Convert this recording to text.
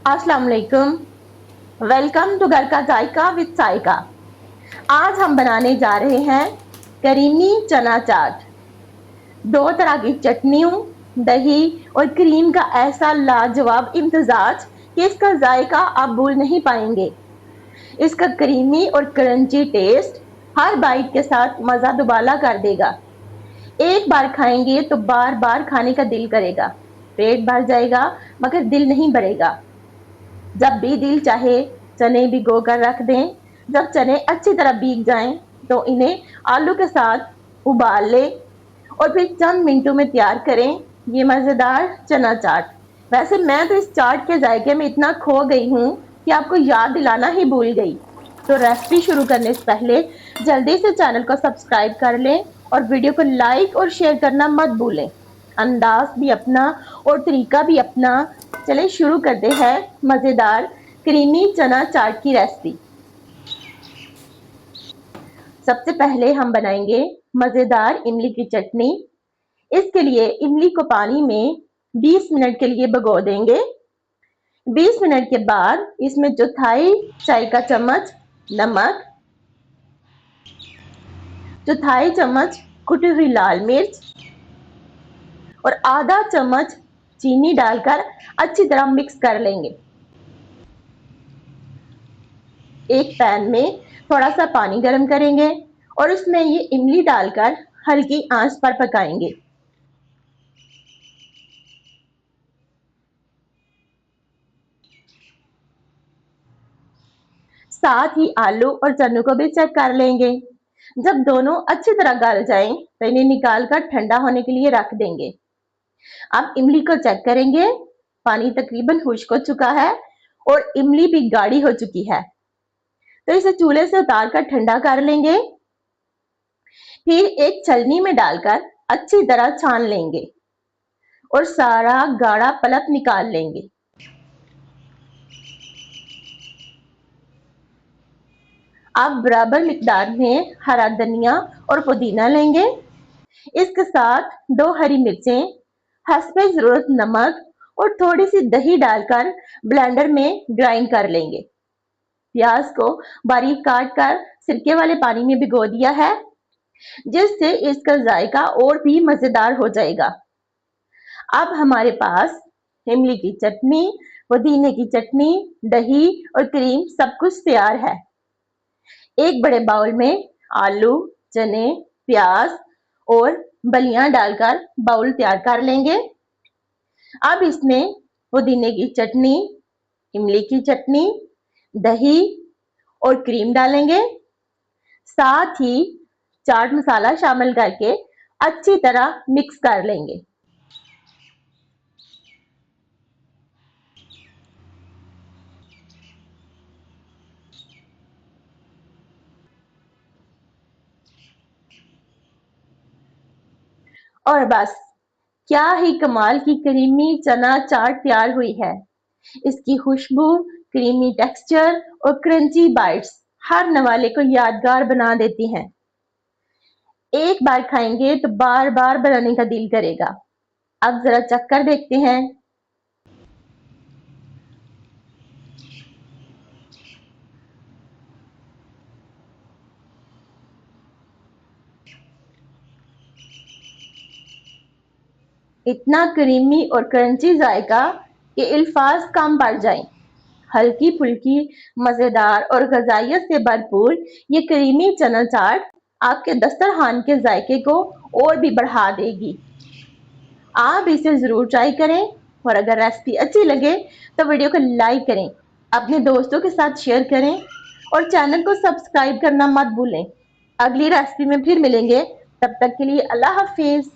अस्सलाम वालेकुम। Welcome to घर का जायका विद साइका। आज हम बनाने जा रहे हैं करीमी चना चाट। दो तरह की चटनियों, दही और क्रीम का ऐसा लाजवाब इम्तजाज कि इसका जायका आप भूल नहीं पाएंगे। इसका क्रीमी और क्रंची टेस्ट हर बाइट के साथ मजा दुबाला कर देगा। एक बार खाएंगे तो बार बार खाने का दिल करेगा। पेट भर जाएगा मगर दिल नहीं भरेगा। जब भी दिल चाहे चने भिगो कर रख दें। जब चने अच्छी तरह भीग जाएं तो इन्हें आलू के साथ उबाल लें और फिर चंद मिनटों में तैयार करें ये मजेदार चना चाट। वैसे मैं तो इस चाट के जायके में इतना खो गई हूँ कि आपको याद दिलाना ही भूल गई। तो रेसिपी शुरू करने से पहले जल्दी से चैनल को सब्सक्राइब कर लें और वीडियो को लाइक और शेयर करना मत भूलें। अंदाज भी अपना और तरीका भी अपना। चलिए शुरू करते हैं मजेदार क्रीमी चना चाट की रेसिपी। सबसे पहले हम बनाएंगे मजेदार इमली की चटनी। इसके लिए इमली को पानी में 20 मिनट के लिए भिगो देंगे। 20 मिनट के बाद इसमें चौथाई चाय का चम्मच नमक, चौथाई चम्मच कुटी हुई लाल मिर्च और आधा चम्मच चीनी डालकर अच्छी तरह मिक्स कर लेंगे। एक पैन में थोड़ा सा पानी गर्म करेंगे और उसमें ये इमली डालकर हल्की आंच पर पकाएंगे। साथ ही आलू और चनों को भी चेक कर लेंगे। जब दोनों अच्छी तरह गल जाएं तो इन्हें निकाल कर ठंडा होने के लिए रख देंगे। अब इमली को चेक करेंगे। पानी तकरीबन खुश्क हो चुका है और इमली भी गाढ़ी हो चुकी है। तो इसे चूल्हे से उतार कर ठंडा कर लेंगे। फिर एक छलनी में डालकर अच्छी तरह छान लेंगे और सारा गाढ़ा पल्प निकाल लेंगे। आप बराबर मिकदार में हरा धनिया और पुदीना लेंगे। इसके साथ 2 हरी मिर्चें, हस्बे जरूरत नमक और थोड़ी सी दही डालकर ब्लेंडर में ग्राइंड कर लेंगे। प्याज को बारीक काट कर सिरके वाले पानी में भिगो दिया है, जिससे इसका जायका और भी मजेदार हो जाएगा। अब हमारे पास इमली की चटनी, पुदीने की चटनी, दही और क्रीम सब कुछ तैयार है। एक बड़े बाउल में आलू, चने, प्याज और बलियां डालकर बाउल तैयार कर लेंगे। अब इसमें पुदीने की चटनी, इमली की चटनी, दही और क्रीम डालेंगे। साथ ही चाट मसाला शामिल करके अच्छी तरह मिक्स कर लेंगे। और बस क्या ही कमाल की क्रीमी चना चाट तैयार हुई है। इसकी खुशबू, क्रीमी टेक्सचर और क्रंची बाइट्स हर नवाले को यादगार बना देती हैं। एक बार खाएंगे तो बार बार बनाने का दिल करेगा। अब जरा चक्कर देखते हैं। इतना क्रीमी और क्रंची जायका कि अल्फाज कम पड़ जाएं। हल्की फुल्की, मजेदार और गजाइत से भरपूर ये क्रीमी चना चाट आपके दस्तरखान के जायके को और भी बढ़ा देगी। आप इसे जरूर ट्राई करें और अगर रेसिपी अच्छी लगे तो वीडियो को लाइक करें, अपने दोस्तों के साथ शेयर करें और चैनल को सब्सक्राइब करना मत भूलें। अगली रेसिपी में फिर मिलेंगे, तब तक के लिए अल्लाह हाफिज।